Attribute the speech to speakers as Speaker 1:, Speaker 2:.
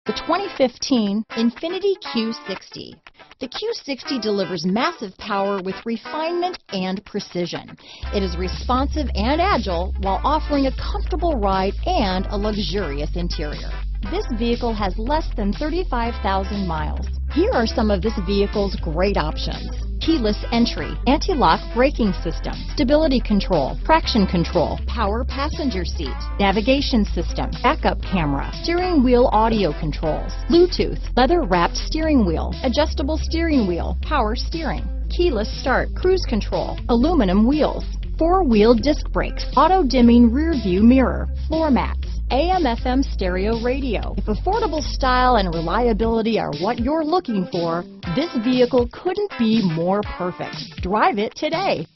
Speaker 1: The 2015 Infiniti Q60. The Q60 delivers massive power with refinement and precision. It is responsive and agile while offering a comfortable ride and a luxurious interior. This vehicle has less than 35,000 miles. Here are some of this vehicle's great options: keyless entry, anti-lock braking system, stability control, traction control, power passenger seat, navigation system, backup camera, steering wheel audio controls, Bluetooth, leather-wrapped steering wheel, adjustable steering wheel, power steering, keyless start, cruise control, aluminum wheels, four-wheel disc brakes, auto-dimming rear-view mirror, floor mats, AM/FM stereo radio. If affordable style and reliability are what you're looking for, this vehicle couldn't be more perfect. Drive it today.